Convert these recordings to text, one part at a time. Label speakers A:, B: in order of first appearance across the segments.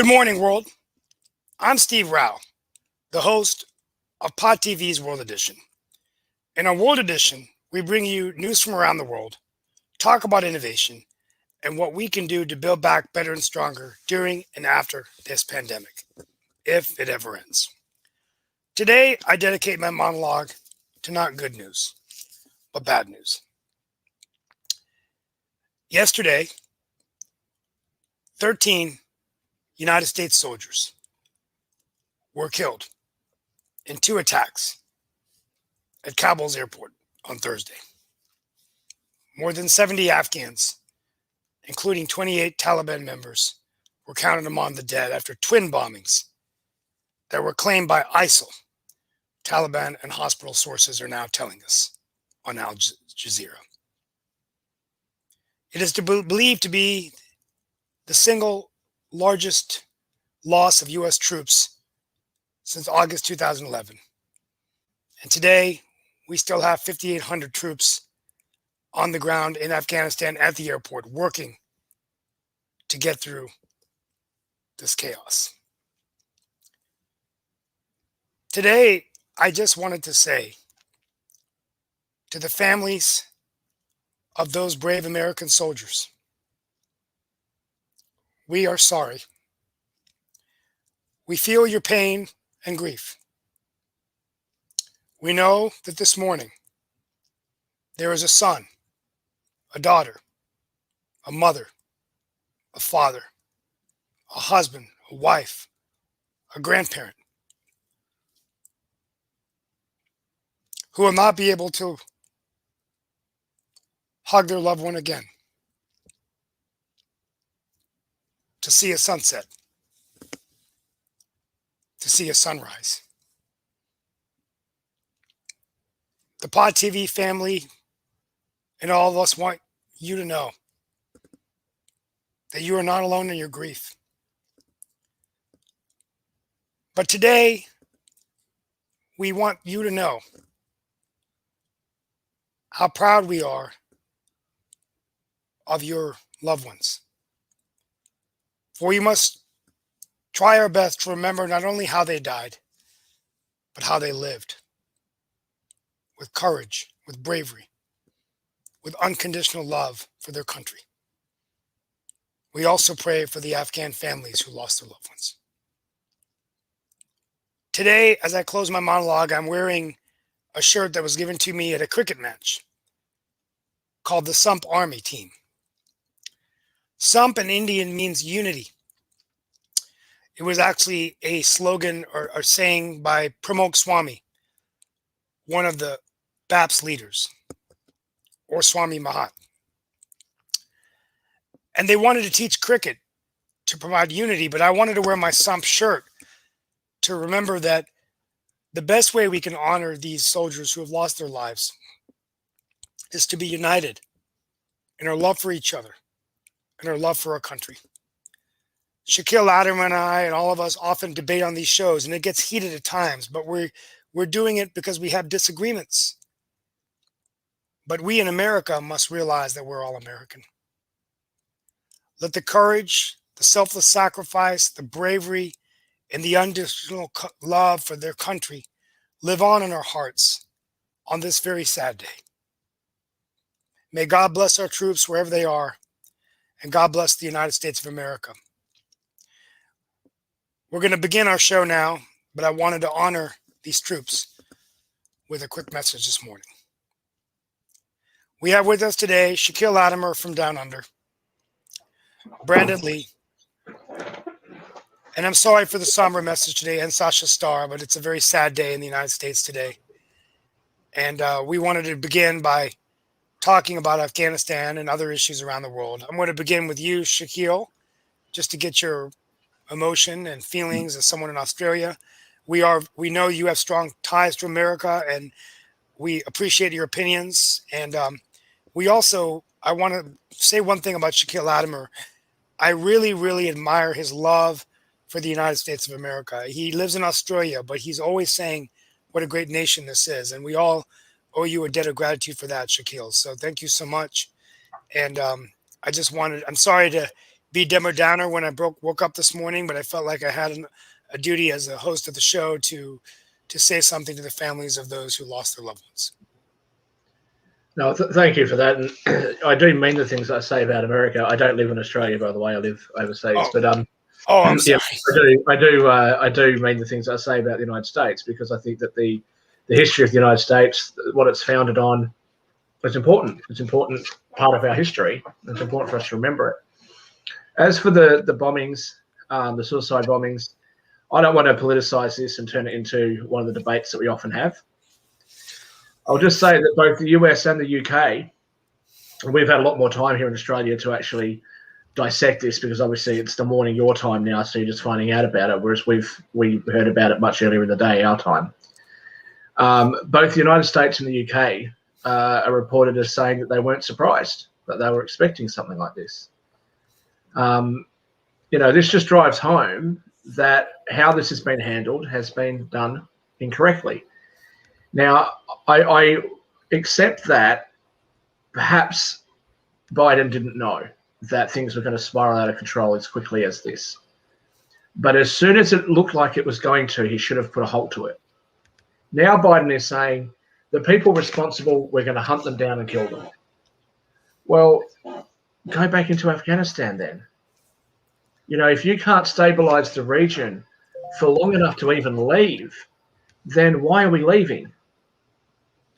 A: Good morning, world. I'm Steve Rao, the host of P.O.D TV's World Edition. In our World Edition, we bring you news from around the world, talk about innovation, and what we can do to build back better and stronger during and after this pandemic, if it ever ends. Today, I dedicate my monologue to not good news, but bad news. Yesterday, 13 United States soldiers were killed in 2 attacks at Kabul's airport on Thursday. More than 70 Afghans, including 28 Taliban members, were counted among the dead after twin bombings that were claimed by ISIL. Taliban and hospital sources are now telling us on Al Jazeera. It is believed to be the single largest loss of U.S. troops since August 2011. And today, we still have 5,800 troops on the ground in Afghanistan at the airport working to get through this chaos. Today, I just wanted to say to the families of those brave American soldiers, we are sorry. We feel your pain and grief. We know that this morning there is a son, a daughter, a mother, a father, a husband, a wife, a grandparent who will not be able to hug their loved one again, to see a sunset, to see a sunrise. The P.O.D TV family and all of us want you to know that you are not alone in your grief. But today, we want you to know how proud we are of your loved ones. For we must try our best to remember not only how they died, but how they lived. With courage, with bravery, with unconditional love for their country. We also pray for the Afghan families who lost their loved ones. Today, as I close my monologue, I'm wearing a shirt that was given to me at a cricket match called the Sump Army Team. Sump in Indian means unity. It was actually a slogan or saying by Pramukh Swami, one of the BAPS leaders, or Swami Mahat. And they wanted to teach cricket to provide unity, but I wanted to wear my Sump shirt to remember that the best way we can honor these soldiers who have lost their lives is to be united in our love for each other and our love for our country. Shaquille Latimer and I and all of us often debate on these shows, and it gets heated at times, but we're doing it because we have disagreements. But we in America must realize that we're all American. Let the courage, the selfless sacrifice, the bravery, and the unconditional love for their country live on in our hearts on this very sad day. May God bless our troops wherever they are, and God bless the United States of America. We're going to begin our show now, but I wanted to honor these troops with a quick message this morning. We have with us today Shaquille Latimer from Down Under, Brandon Lee, and I'm sorry for the somber message today, and Sasha Starr, but it's a very sad day in the United States today. And we wanted to begin by talking about Afghanistan and other issues around the world. I'm going to begin with you, Shaquille, just to get your emotion and feelings as someone in Australia. We know you have strong ties to America, and we appreciate your opinions. And I want to say one thing about Shaquille Latimer. I really, really admire his love for the United States of America. He lives in Australia, but he's always saying what a great nation this is. And we all owe you a debt of gratitude for that, Shaquille. So thank you so much. And I'm sorry to be Demo Downer when I woke up this morning, but I felt like I had a duty as a host of the show to say something to the families of those who lost their loved ones.
B: No, thank you for that. And I do mean the things I say about America. I don't live in Australia, by the way. I live overseas.
A: Oh,
B: But
A: I'm
B: yeah,
A: sorry.
B: I do mean the things I say about the United States, because I think that the history of the United States, what it's founded on, is important. It's an important part of our history. It's important for us to remember it. As for the bombings, the suicide bombings, I don't want to politicize this and turn it into one of the debates that we often have. I'll just say that both the US and the UK, we've had a lot more time here in Australia to actually dissect this, because obviously it's the morning your time now, so you're just finding out about it, whereas we heard about it much earlier in the day, our time. Both the United States and the UK are reported as saying that they weren't surprised, that they were expecting something like this. This just drives home that how this has been handled has been done incorrectly. Now, I accept that perhaps Biden didn't know that things were going to spiral out of control as quickly as this. But as soon as it looked like it was going to, he should have put a halt to it. Now Biden is saying the people responsible, we're going to hunt them down and kill them. Well, go back into Afghanistan then. If you can't stabilize the region for long enough to even leave, then why are we leaving?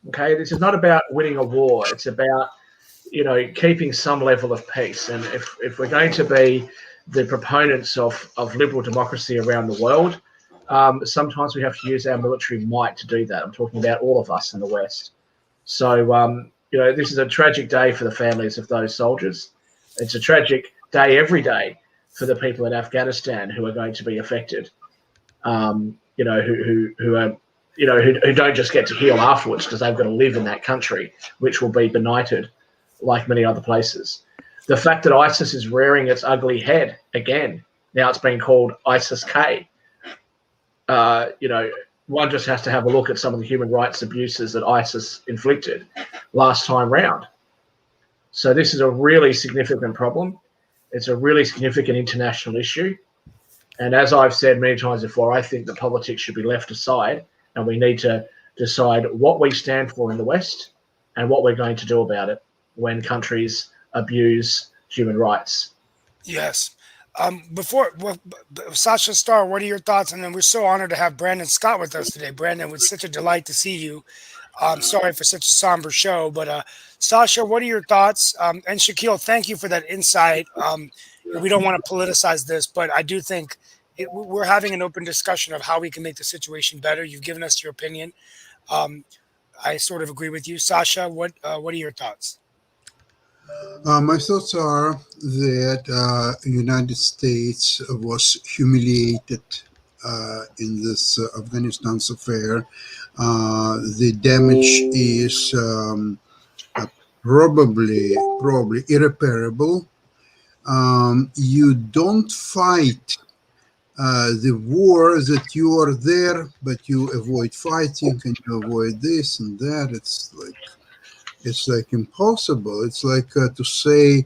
B: Okay, this is not about winning a war. It's about, keeping some level of peace. And if we're going to be the proponents of liberal democracy around the world, sometimes we have to use our military might to do that. I'm talking about all of us in the West. So, this is a tragic day for the families of those soldiers. It's a tragic day every day for the people in Afghanistan who are going to be affected, who are, who don't just get to heal afterwards because they've got to live in that country, which will be benighted like many other places. The fact that ISIS is rearing its ugly head again, now it's been called ISIS-K, one just has to have a look at some of the human rights abuses that ISIS inflicted last time round. So this is a really significant problem. It's a really significant international issue. And as I've said many times before, I think that politics should be left aside, and we need to decide what we stand for in the West and what we're going to do about it when countries abuse human rights.
A: Yes. Sasha Starr, what are your thoughts? And then we're so honored to have Brandon Scott with us today. Brandon, it was such a delight to see you. Sorry for such a somber show, but Sasha, what are your thoughts? And Shaquille, thank you for that insight. We don't want to politicize this, but I do think we're having an open discussion of how we can make the situation better. You've given us your opinion. I sort of agree with you. Sasha, what are your thoughts?
C: My thoughts are that United States was humiliated in this Afghanistan affair. The damage is probably irreparable. You don't fight the war that you are there, but you avoid fighting and you avoid this and that. It's like impossible. It's like to say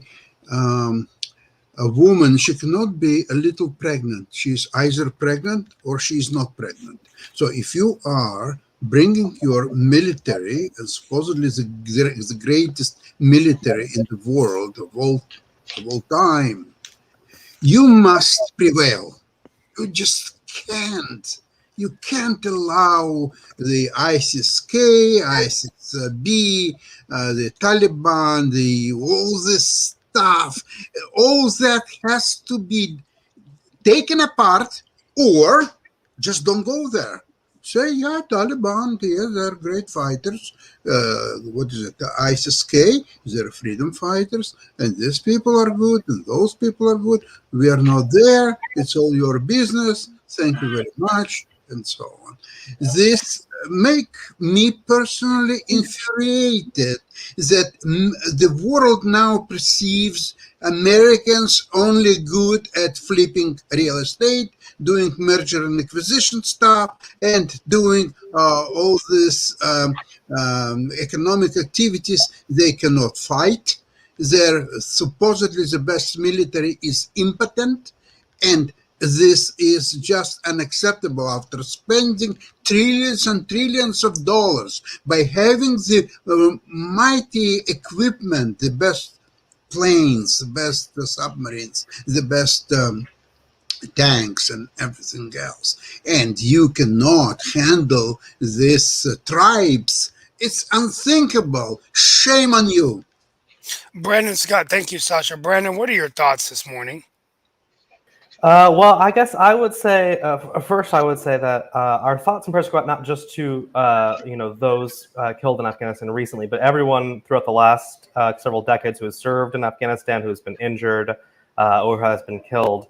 C: a woman, she cannot be a little pregnant. She's either pregnant or she's not pregnant. So if you are bringing your military, and supposedly the greatest military in the world of all time, you must prevail. You just can't. You can't allow the ISIS-K, ISIS-B, the Taliban, all this stuff. All that has to be taken apart, or just don't go there. Say, yeah, Taliban, yeah, they're great fighters. What is it? The ISIS-K, they're freedom fighters, and these people are good, and those people are good. We are not there. It's all your business. Thank you very much, and so on. This make me personally infuriated that the world now perceives Americans only good at flipping real estate, doing merger and acquisition stuff, and doing all this economic activities. They cannot fight. their supposedly the best military is impotent, and this is just unacceptable after spending trillions and trillions of dollars by having the mighty equipment, the best planes, the best submarines, the best tanks and everything else. And you cannot handle these tribes. It's unthinkable. Shame on you.
A: Brandon Scott, thank you, Sasha. Brandon, what are your thoughts this morning?
D: Well, I guess I would say first I would say that our thoughts and prayers go out not just to those killed in Afghanistan recently, but everyone throughout the last several decades who has served in Afghanistan, who has been injured or has been killed.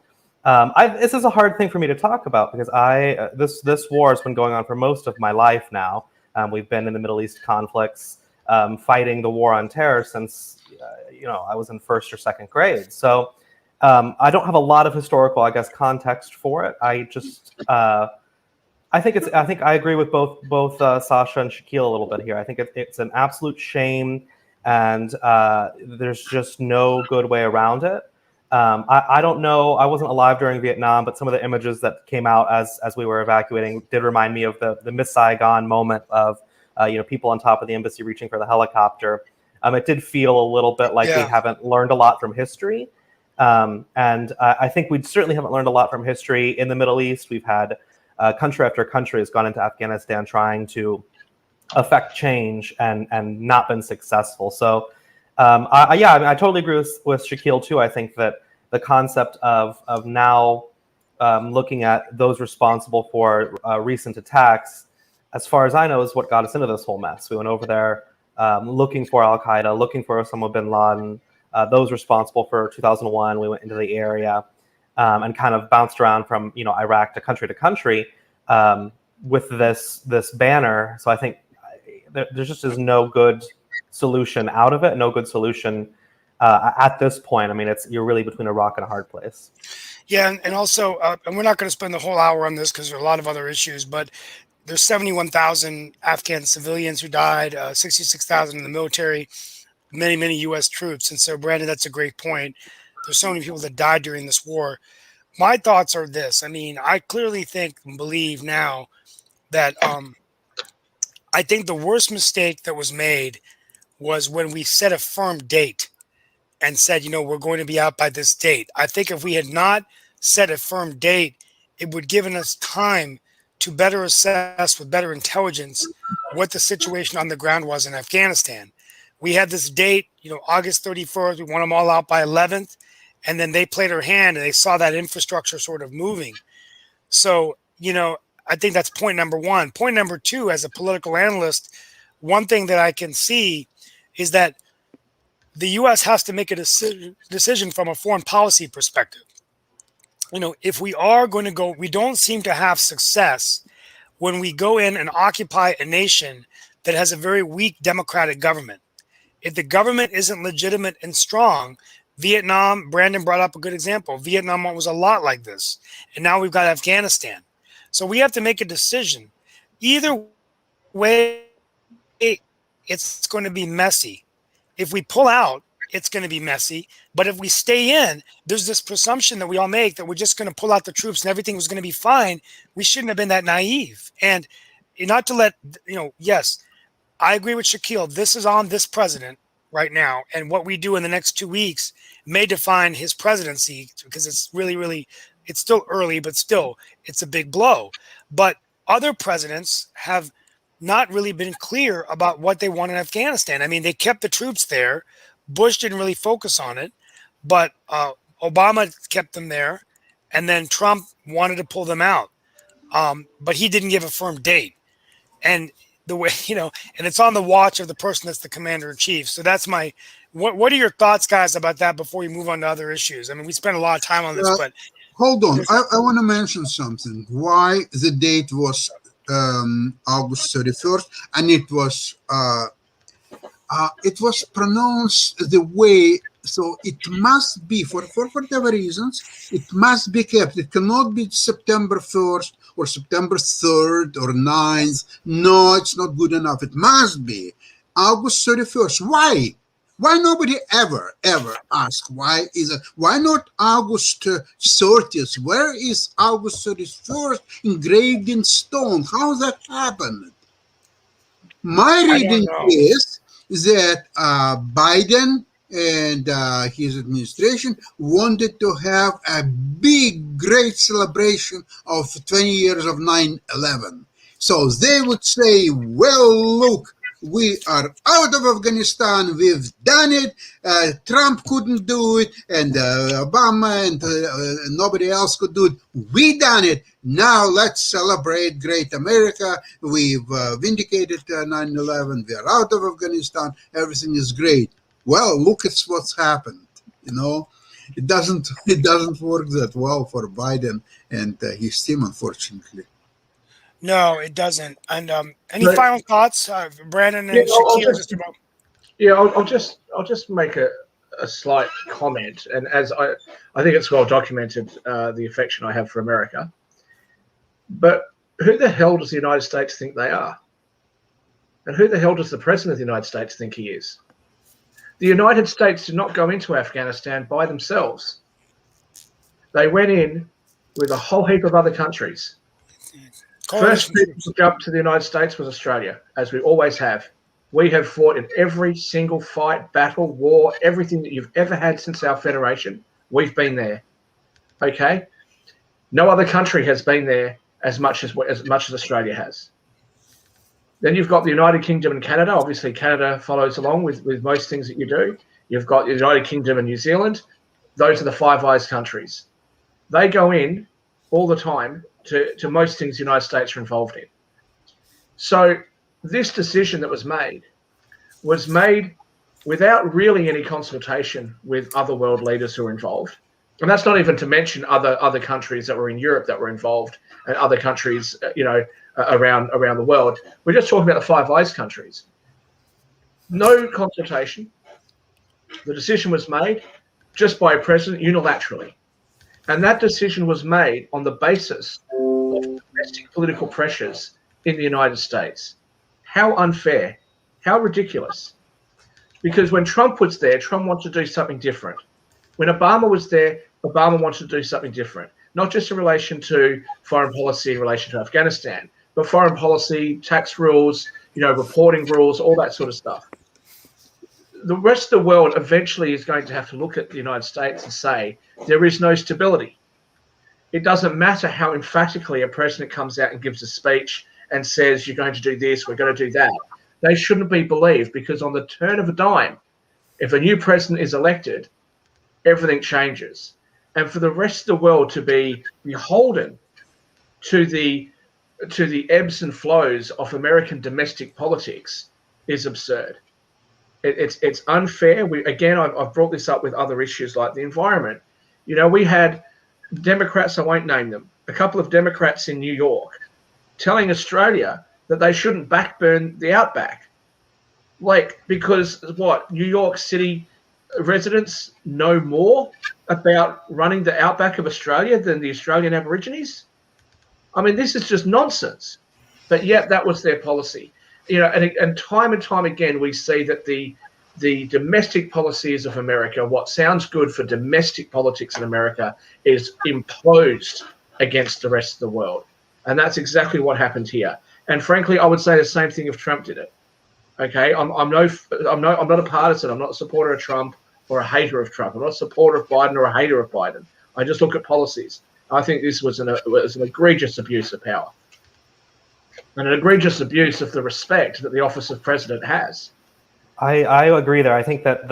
D: This is a hard thing for me to talk about because this war has been going on for most of my life now. We've been in the Middle East conflicts, fighting the war on terror since I was in first or second grade. So. I don't have a lot of historical, I guess, context for it. I think I agree with both Sasha and Shaquille a little bit here. I think it's an absolute shame, and there's just no good way around it. I don't know. I wasn't alive during Vietnam, but some of the images that came out as we were evacuating did remind me of the Miss Saigon moment of people on top of the embassy reaching for the helicopter. It did feel a little bit like we haven't learned a lot from history. And I think we certainly haven't learned a lot from history in the Middle East. We've had country after country has gone into Afghanistan trying to affect change and not been successful. So, I totally agree with Shaquille too. I think that the concept of now looking at those responsible for recent attacks, as far as I know, is what got us into this whole mess. We went over there looking for Al-Qaeda, looking for Osama bin Laden. Those responsible for 2001, we went into the area and kind of bounced around from Iraq to country with this banner. So I think there just is no good solution out of it. No good solution at this point. I mean, you're really between a rock and a hard place.
A: Yeah, and also, and we're not going to spend the whole hour on this because there are a lot of other issues, but there's 71,000 Afghan civilians who died, 66,000 in the military. Many U.S. troops. And so, Brandon, that's a great point. There's so many people that died during this war. My thoughts are this. I mean, I clearly think and believe now that I think the worst mistake that was made was when we set a firm date and said, we're going to be out by this date. I think if we had not set a firm date, it would give us time to better assess with better intelligence what the situation on the ground was in Afghanistan. We had this date, August 31st. We want them all out by 11th. And then they played our hand and they saw that infrastructure sort of moving. So, I think that's point number one. Point number two, as a political analyst, one thing that I can see is that the U.S. has to make a decision from a foreign policy perspective. If we are going to go, we don't seem to have success when we go in and occupy a nation that has a very weak democratic government. If the government isn't legitimate and strong, Vietnam, Brandon brought up a good example. Vietnam was a lot like this. And now we've got Afghanistan. So we have to make a decision. Either way, it's going to be messy. If we pull out, it's going to be messy. But if we stay in, there's this presumption that we all make that we're just going to pull out the troops and everything was going to be fine. We shouldn't have been that naive. And not to let, yes, I agree with Shaquille. This is on this president right now. And what we do in the next 2 weeks may define his presidency because it's really, it's still early, but still it's a big blow. But other presidents have not really been clear about what they want in Afghanistan. I mean, they kept the troops there. Bush didn't really focus on it, but Obama kept them there. And then Trump wanted to pull them out. But he didn't give a firm date. And the way, and it's on the watch of the person that's the commander in chief. So that's what are your thoughts, guys, about that before we move on to other issues? I mean, we spent a lot of time on this, but
C: hold on. I want to mention something. Why the date was August 31st, and it was pronounced the way. So it must be for whatever reasons, it must be kept. It cannot be September 1st or September 3rd or 9th. No, it's not good enough. It must be August 31st. Why? Why nobody ever asked why not August 30th? Where is August 31st engraved in stone? How that happened? My
A: I don't
C: reading
A: know.
C: is that Biden and his administration wanted to have a big, great celebration of 20 years of 9/11. So they would say, well, look, we are out of Afghanistan. We've done it. Trump couldn't do it, and Obama and nobody else could do it. We done it. Now let's celebrate great America. We've vindicated 9/11. We are out of Afghanistan. Everything is great. Well, look at what's happened. You know, it doesn't work that well for Biden and his team, unfortunately.
A: No, it doesn't. And any
B: But,
A: final thoughts, Brandon
B: yeah,
A: and
B: I'll
A: Shaquille,
B: just
A: just about?
B: yeah, I'll just make a slight comment, and as I think it's well documented the affection I have for America. But who the hell does the United States think they are? And who the hell does the President of the United States think he is? The United States did not go into Afghanistan by themselves. They went in with a whole heap of other countries. First
A: Coalition
B: people
A: troops.
B: to jump to the United States was Australia, as we always have. We have fought in every single fight, battle, war, everything that you've ever had since our federation. We've been there. Okay? No other country has been there as much as Australia has. Then you've got the United Kingdom and Canada. Obviously, Canada follows along with most things that you do. You've got the United Kingdom and New Zealand. Those are the Five Eyes countries. They go in all the time to most things the United States are involved in. So this decision that was made without really any consultation with other world leaders who are involved. And that's not even to mention other countries that were in Europe that were involved and other countries, around the world. We're just talking about the Five Eyes countries. No consultation. The decision was made just by a president unilaterally. And that decision was made on the basis of domestic political pressures in the United States. How unfair. How ridiculous. Because when Trump was there, Trump wanted to do something different. When Obama was there, Obama wanted to do something different, not just in relation to foreign policy in relation to Afghanistan, but foreign policy, tax rules, reporting rules, all that sort of stuff. The rest of the world eventually is going to have to look at the United States and say, there is no stability. It doesn't matter how emphatically a president comes out and gives a speech and says, you're going to do this, we're going to do that. They shouldn't be believed, because on the turn of a dime, if a new president is elected, everything changes. And for the rest of the world to be beholden to the ebbs and flows of American domestic politics is absurd. It's unfair. I've brought this up with other issues like the environment. We had Democrats, I won't name them, a couple of Democrats in New York telling Australia that they shouldn't backburn the outback. Because New York City residents know more about running the outback of Australia than the Australian Aborigines? I mean, this is just nonsense. But yet that was their policy. And time again, we see that the domestic policies of America, what sounds good for domestic politics in America, is imposed against the rest of the world. And that's exactly what happened here. And frankly, I would say the same thing if Trump did it. Okay, I'm not a partisan. I'm not a supporter of Trump or a hater of Trump. I'm not a supporter of Biden or a hater of Biden. I just look at policies. I think this was an egregious abuse of power, and an egregious abuse of the respect that the office of president has.
D: I agree there. I think that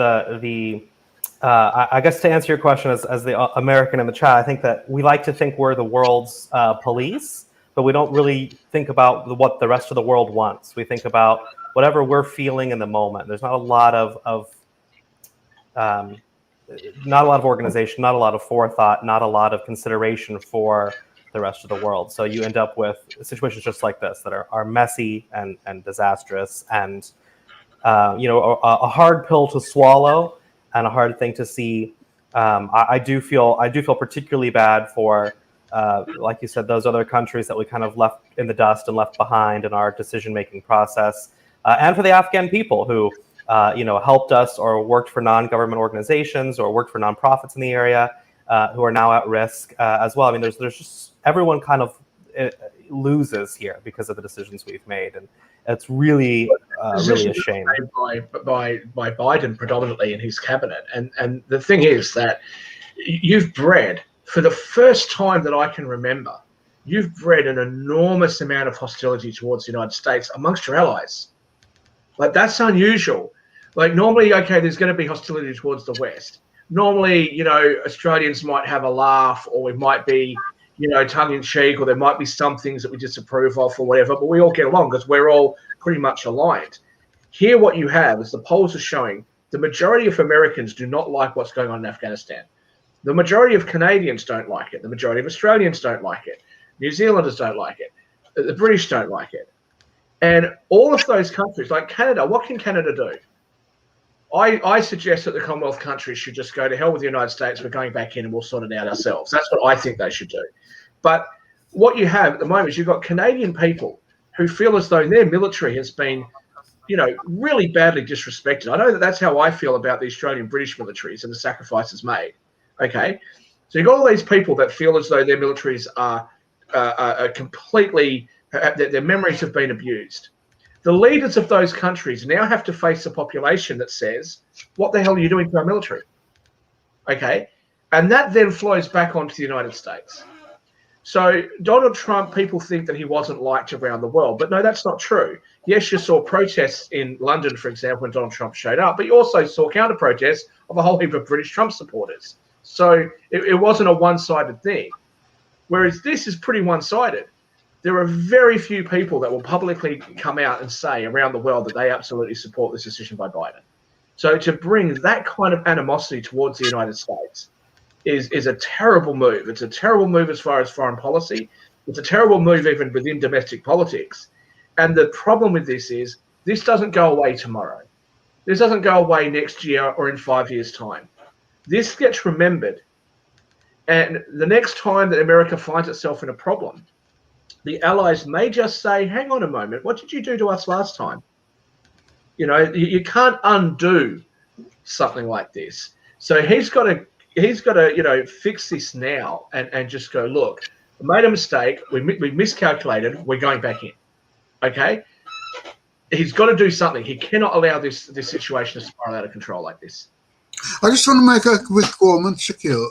D: I guess to answer your question as the American in the chat, I think that we like to think we're the world's police, but we don't really think about what the rest of the world wants. We think about whatever we're feeling in the moment. There's not a lot of organization, not a lot of forethought, not a lot of consideration for the rest of the world. So you end up with situations just like this that are messy and disastrous, and a hard pill to swallow and a hard thing to see. I do feel particularly bad for, like you said, those other countries that we kind of left in the dust and left behind in our decision-making process, and for the Afghan people who helped us or worked for non-government organizations or worked for nonprofits in the area who are now at risk as well. I mean, there's just everyone kind of loses here because of the decisions we've made, and it's really really a shame.
B: By Biden predominantly in his cabinet, and the thing is that you've bred, for the first time that I can remember, you've bred an enormous amount of hostility towards the United States amongst your allies. Like, that's unusual. Like, normally, okay, there's going to be hostility towards the West. Normally, Australians might have a laugh, or we might be, tongue-in-cheek, or there might be some things that we disapprove of or whatever, but we all get along because we're all pretty much aligned. Here, what you have is the polls are showing the majority of Americans do not like what's going on in Afghanistan. The majority of Canadians don't like it. The majority of Australians don't like it. New Zealanders don't like it. The British don't like it. And all of those countries, like Canada, what can Canada do? I suggest that the Commonwealth countries should just go to hell with the United States. We're going back in and we'll sort it out ourselves. That's what I think they should do. But what you have at the moment is you've got Canadian people who feel as though their military has been, really badly disrespected. I know that that's how I feel about the Australian British militaries and the sacrifices made. Okay, so you've got all these people that feel as though their militaries are completely, their memories have been abused. The leaders of those countries now have to face a population that says, what the hell are you doing to our military? Okay, and that then flows back onto the United States. So Donald Trump, people think that he wasn't liked around the world, but no, that's not true. Yes, you saw protests in London, for example, when Donald Trump showed up, but you also saw counter-protests of a whole heap of British Trump supporters. So it wasn't a one-sided thing. Whereas this is pretty one-sided. There are very few people that will publicly come out and say around the world that they absolutely support this decision by Biden. So to bring that kind of animosity towards the United States is a terrible move. It's a terrible move as far as foreign policy. It's a terrible move even within domestic politics. And the problem with this is this doesn't go away tomorrow. This doesn't go away next year or in 5 years' time. This gets remembered. And the next time that America finds itself in a problem, the allies may just say, hang on a moment, what did you do to us last time? You can't undo something like this. So he's got to fix this now and just go, look, we made a mistake, we miscalculated, we're going back in. Okay? He's got to do something. He cannot allow this situation to spiral out of control like this.
C: I just want to make a quick comment, Shaquille.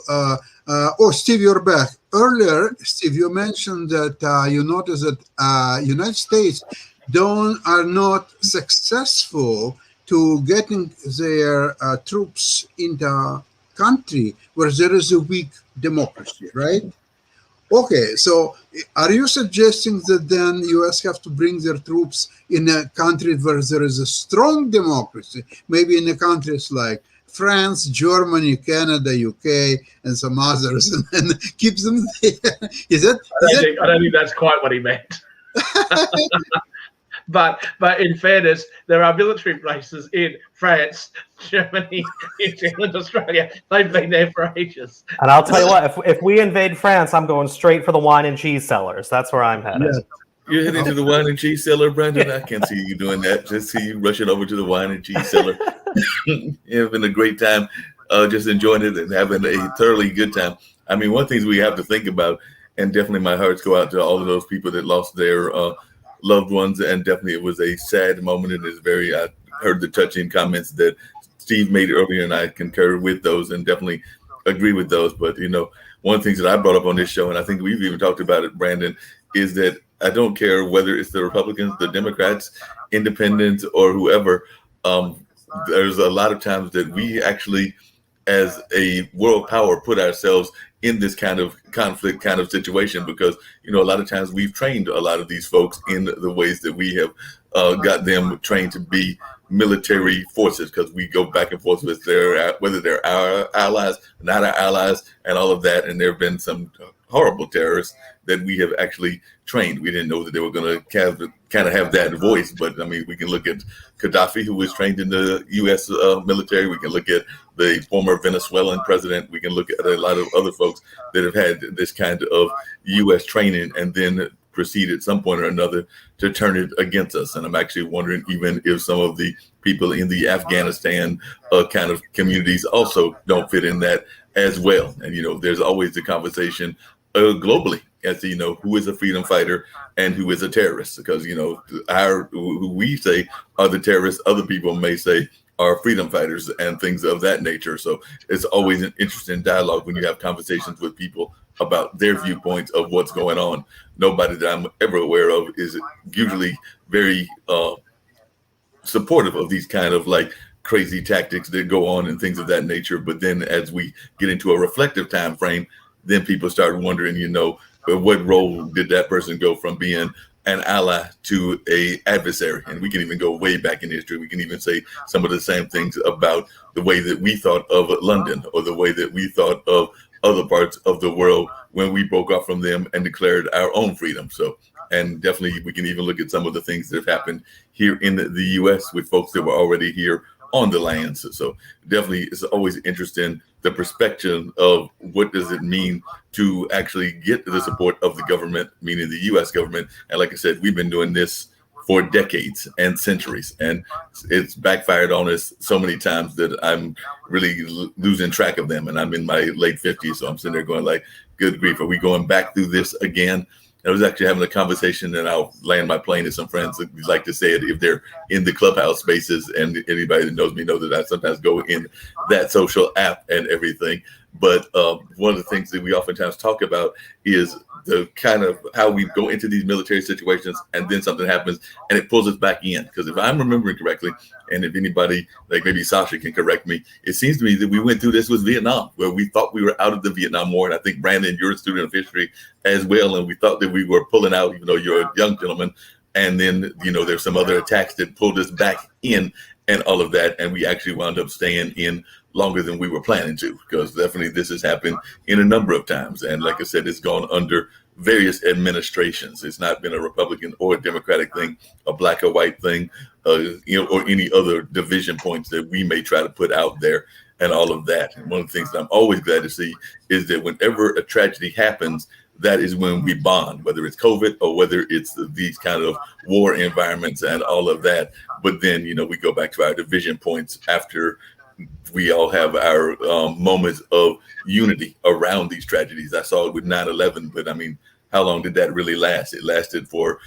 C: Steve, you're back. Earlier, Steve, you mentioned that you noticed that United States are not successful to getting their troops in the country where there is a weak democracy, right? Okay, so are you suggesting that then U.S. have to bring their troops in a country where there is a strong democracy, maybe in the countries like France, Germany, Canada, UK, and some others, and keep them there? I
B: don't think that's quite what he meant. But in fairness, there are military bases in France, Germany, New Zealand, Australia. They've been there for ages.
D: And I'll tell you what, if we invade France, I'm going straight for the wine and cheese cellars. That's where I'm headed.
E: Yeah. You're heading to the wine and cheese cellar, Brandon? I can't see you doing that. Just see you rushing over to the wine and cheese cellar. It's been a great time, just enjoying it and having a thoroughly good time. I mean, one thing we have to think about, and definitely my hearts go out to all of those people that lost their loved ones, and definitely it was a sad moment, and it's I heard the touching comments that Steve made earlier, and I concur with those and definitely agree with those. But, one of the things that I brought up on this show, and I think we've even talked about it, Brandon, is that I don't care whether it's the Republicans, the Democrats, independents, or whoever. There's a lot of times that we actually, as a world power, put ourselves in this kind of conflict kind of situation because, a lot of times we've trained a lot of these folks in the ways that we have got them trained to be military forces, because we go back and forth with whether they're our allies, not our allies, and all of that. And there have been some horrible terrorists that we have actually trained. We didn't know that they were going to kind of have that voice, but I mean, we can look at Gaddafi, who was trained in the U.S. Military. We can look at the former Venezuelan president. We can look at a lot of other folks that have had this kind of U.S. training and then proceed at some point or another to turn it against us. And I'm actually wondering even if some of the people in the Afghanistan kind of communities also don't fit in that as well. And, there's always the conversation globally as to, who is a freedom fighter and who is a terrorist, because, who we say are the terrorists, other people may say are freedom fighters and things of that nature. So it's always an interesting dialogue when you have conversations with people about their viewpoints of what's going on. Nobody that I'm ever aware of is usually very supportive of these kind of like crazy tactics that go on and things of that nature. But then as we get into a reflective time frame, then people start wondering, what role did that person go from being an ally to a adversary? And we can even go way back in history. We can even say some of the same things about the way that we thought of London, or the way that we thought of other parts of the world when we broke off from them and declared our own freedom. So, and definitely we can even look at some of the things that have happened here in the US with folks that were already here on the lands. So definitely it's always interesting, the perspective of what does it mean to actually get the support of the government, meaning the US government. And like I said, we've been doing this for decades and centuries, and it's backfired on us so many times that I'm really losing track of them. And I'm in my late 50s, so I'm sitting there going like, good grief, are we going back through this again? I was actually having a conversation, and I'll land my plane, and some friends like to say it if they're in the Clubhouse spaces, and anybody that knows me knows that I sometimes go in that social app and everything. But one of the things that we oftentimes talk about is the kind of how we go into these military situations and then something happens and it pulls us back in. Because if I'm remembering correctly, and if anybody, like maybe Sasha can correct me, it seems to me that we went through this with Vietnam, where we thought we were out of the Vietnam War. And I think, Brandon, you're a student of history as well. And we thought that we were pulling out, even though you're a young gentleman. And then, there's some other attacks that pulled us back in and all of that. And we actually wound up staying in longer than we were planning to, because definitely this has happened in a number of times. And like I said, it's gone under various administrations. It's not been a Republican or a Democratic thing, a black or white thing, or any other division points that we may try to put out there and all of that. And one of the things that I'm always glad to see is that whenever a tragedy happens, that is when we bond, whether it's COVID or whether it's these kind of war environments and all of that. But then, we go back to our division points after we all have our moments of unity around these tragedies. I saw it with 9/11, but I mean, how long did that really last? It lasted for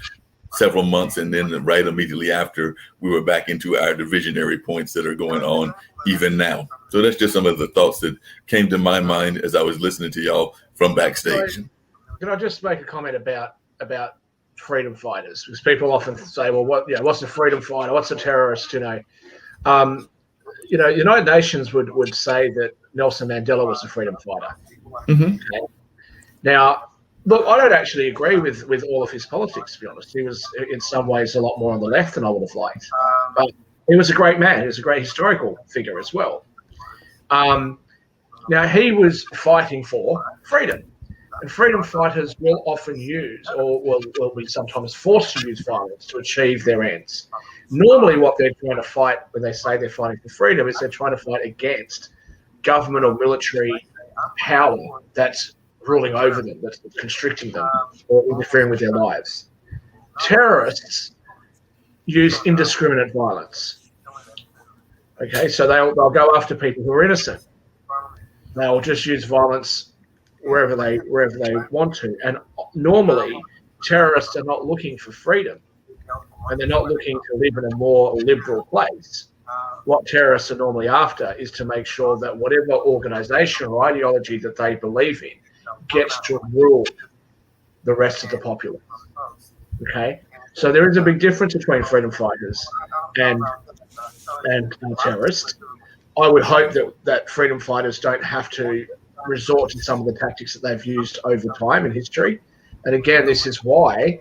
E: several months, and then right immediately after, we were back into our divisionary points that are going on even now. So that's just some of the thoughts that came to my mind as I was listening to y'all from backstage.
B: Can I just make a comment about freedom fighters? Because people often say, well, what's a freedom fighter? What's a terrorist? United Nations would say that Nelson Mandela was a freedom fighter. Mm-hmm. Okay? Now, look, I don't actually agree with all of his politics, to be honest. He was, in some ways, a lot more on the left than I would have liked. But he was a great man. He was a great historical figure as well. Now, he was fighting for freedom. And freedom fighters will often use, or will be sometimes forced to use violence to achieve their ends. Normally what they're trying to fight when they say they're fighting for freedom is they're trying to fight against government or military power that's ruling over them, that's constricting them or interfering with their lives. Terrorists use indiscriminate violence. Okay, so they'll go after people who are innocent. They'll just use violence wherever they want to. And normally terrorists are not looking for freedom, and they're not looking to live in a more liberal place. What terrorists are normally after is to make sure that whatever organization or ideology that they believe in gets to rule the rest of the populace. Okay, so there is a big difference between freedom fighters and terrorists. I would hope that freedom fighters don't have to resort to some of the tactics that they've used over time in history. And again, this is why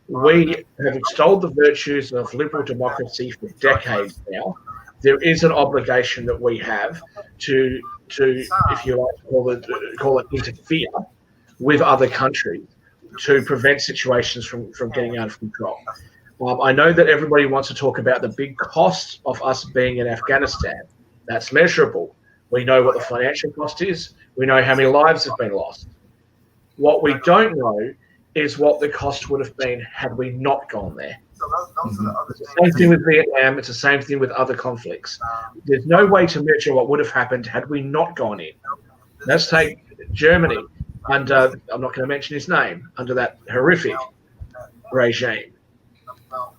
B: we have extolled the virtues of liberal democracy for decades now. There is an obligation that we have to if you like to call it interfere with other countries to prevent situations from getting out of control. I know that everybody wants to talk about the big cost of us being in Afghanistan. That's measurable. We know what the financial cost is. We know how many lives have been lost. What we don't know is what the cost would have been had we not gone there. It's the same thing with Vietnam. It's the same thing with other conflicts. There's no way to measure what would have happened had we not gone in. Let's take Germany under, I'm not going to mention his name, under that horrific regime.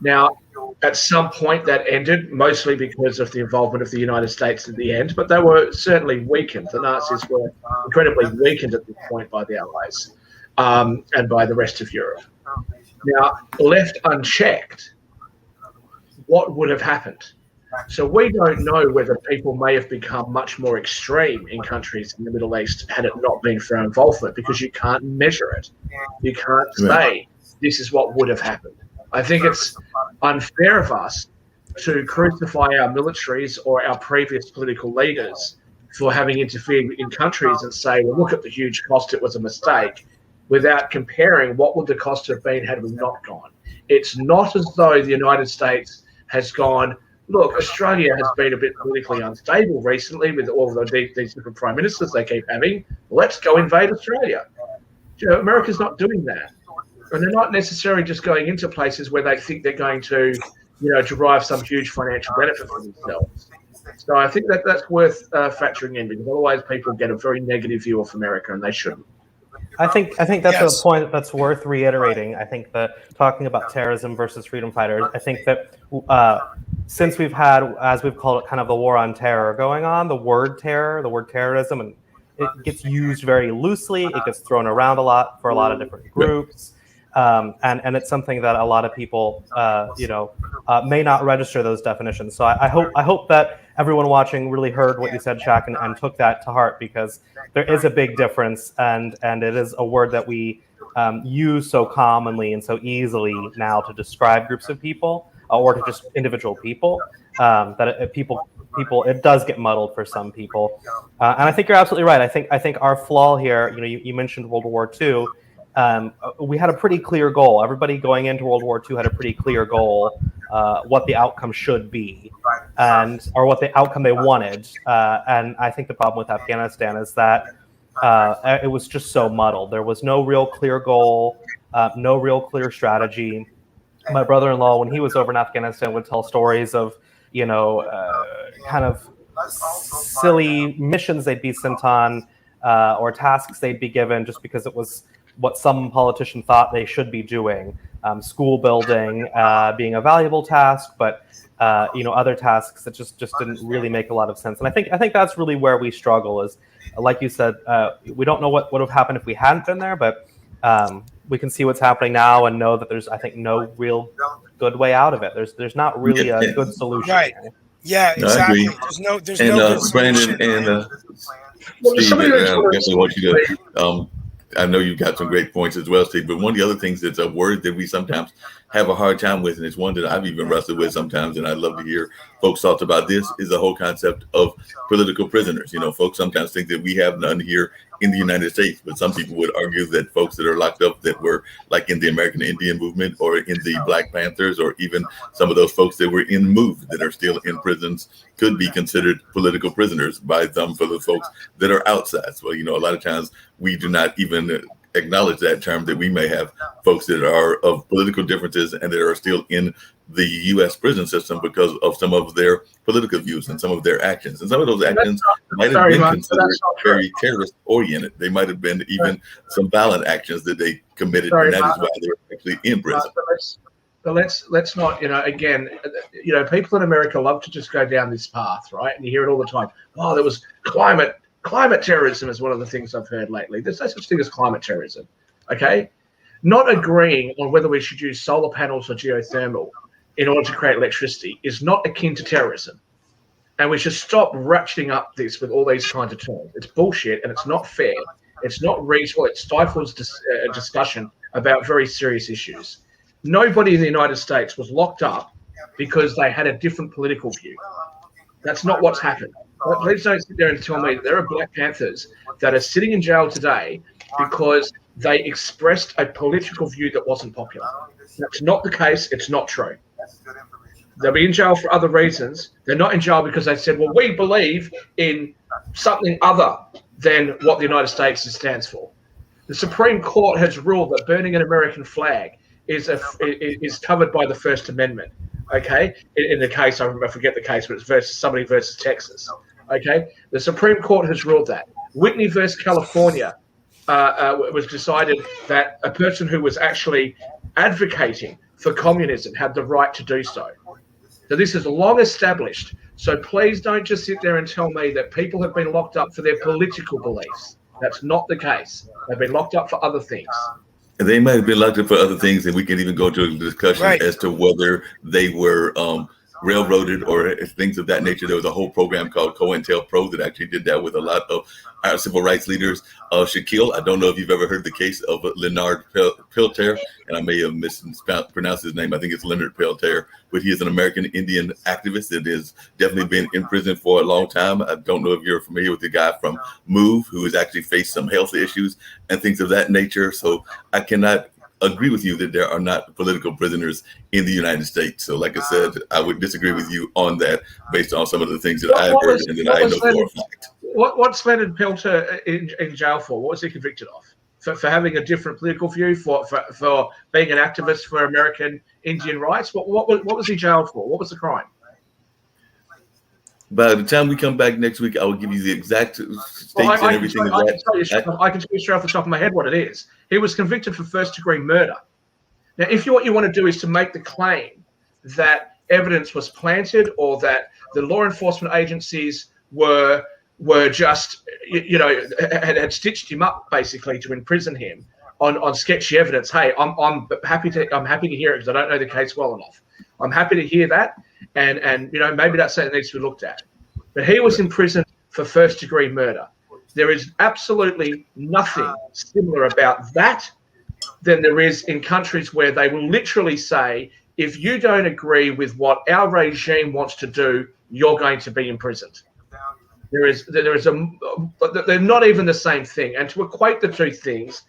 B: Now, at some point that ended, mostly because of the involvement of the United States at the end, but they were certainly weakened. The Nazis were incredibly weakened at this point by the Allies and by the rest of Europe. Now, left unchecked, what would have happened? So we don't know whether people may have become much more extreme in countries in the Middle East had it not been for our involvement, because you can't measure it. You can't say this is what would have happened. I think it's unfair of us to crucify our militaries or our previous political leaders for having interfered in countries and say, well, look at the huge cost, it was a mistake, without comparing what would the cost have been had we not gone. It's not as though the United States has gone, look, Australia has been a bit politically unstable recently with all of these different prime ministers they keep having. Let's go invade Australia. You know, America's not doing that. And they're not necessarily just going into places where they think they're going to, you know, derive some huge financial benefit for themselves. So I think that's worth factoring in, because otherwise people get a very negative view of America, and they shouldn't.
D: I think that's a point that's worth reiterating. I think that talking about terrorism versus freedom fighters, I think that since we've had, as we've called it, kind of the war on terror going on, the word terror, the word terrorism, and it gets used very loosely. It gets thrown around a lot for a lot of different groups. And it's something that a lot of people, may not register those definitions. So I hope that everyone watching really heard what you said, Shaq, and took that to heart, because there is a big difference, and it is a word that we use so commonly and so easily now to describe groups of people or to just individual people, that it does get muddled for some people. And I think you're absolutely right. I think our flaw here, you mentioned World War II. We had a pretty clear goal. Everybody going into World War II had a pretty clear goal, what the outcome should be, or what the outcome they wanted. And I think the problem with Afghanistan is that it was just so muddled. There was no real clear goal, no real clear strategy. My brother-in-law, when he was over in Afghanistan, would tell stories of, kind of silly missions they'd be sent on, or tasks they'd be given just because it was what some politician thought they should be doing. School building being a valuable task, but other tasks that just didn't really make a lot of sense. And I think that's really where we struggle is, like you said, we don't know what would have happened if we hadn't been there, but we can see what's happening now and know that there's, I think, no real good way out of it. There's not really a good solution.
A: Right. Yeah, exactly.
E: I agree.
A: There's no good solution.
E: Brandon and Steve, I definitely want you to. I know you've got some great points as well, Steve. But one of the other things that's a word that we sometimes have a hard time with, and it's one that I've even wrestled with sometimes, and I'd love to hear folks' thoughts about this, is the whole concept of political prisoners. Folks sometimes think that we have none here in the United States, but some people would argue that folks that are locked up that were like in the American Indian movement or in the Black Panthers, or even some of those folks that were in MOVE that are still in prisons, could be considered political prisoners by some for the folks that are outside. So, a lot of times we do not even acknowledge that term, that we may have folks that are of political differences and that are still in the U.S. prison system because of some of their political views and some of their actions. And some of those actions might have been considered very terrorist-oriented. They might have been even some violent actions that they committed, and that is why they're actually in prison.
B: But let's not, again, people in America love to just go down this path, right? And you hear it all the time. Oh, there was climate terrorism is one of the things I've heard lately. There's no such thing as climate terrorism, okay? Not agreeing on whether we should use solar panels or geothermal in order to create electricity is not akin to terrorism. And we should stop ratcheting up this with all these kinds of terms. It's bullshit, and it's not fair. It's not reasonable. It stifles discussion about very serious issues. Nobody in the United States was locked up because they had a different political view. That's not what's happened. Please don't sit there and tell me that there are Black Panthers that are sitting in jail today because they expressed a political view that wasn't popular. That's not the case. It's not true. They'll be in jail for other reasons. They're not in jail because they said, well, we believe in something other than what the United States stands for. The Supreme Court has ruled that burning an American flag is covered by the First Amendment. Okay, in the case, I forget the case, but it's somebody versus Texas. Okay, the Supreme Court has ruled that. Whitney versus California was decided that a person who was actually advocating for communism had the right to do so. So this is long established. So please don't just sit there and tell me that people have been locked up for their political beliefs. That's not the case. They've been locked up for other things.
E: And they might have been locked up for other things, and we can even go to a discussion as to whether they were railroaded or things of that nature. There was a whole program called COINTELPRO that actually did that with a lot of our civil rights leaders. Shaquille, I don't know if you've ever heard the case of Leonard Peltier, and I may have mispronounced his name. I think it's Leonard Peltier, but he is an American Indian activist that has definitely been in prison for a long time. I don't know if you're familiar with the guy from MOVE, who has actually faced some health issues and things of that nature. So I cannot agree with you that there are not political prisoners in the United States. So like I said, I would disagree with you on that based on some of the things that I have heard and that I know for a fact.
B: What's Leonard Peltier in jail for? What was he convicted of? For having a different political view, for being an activist for American Indian rights? What was he jailed for? What was the crime?
E: By the time we come back next week, I will give you the exact states and everything.
B: I can tell you straight off the top of my head what it is. He was convicted for first-degree murder. Now, if what you want to do is to make the claim that evidence was planted or that the law enforcement agencies were just, had stitched him up basically to imprison him on sketchy evidence, hey, I'm happy to hear it because I don't know the case well enough. I'm happy to hear that, and maybe that's something that needs to be looked at. But he was in prison for first-degree murder. There is absolutely nothing similar about that than there is in countries where they will literally say, if you don't agree with what our regime wants to do, you're going to be imprisoned. They're not even the same thing. And to equate the two things,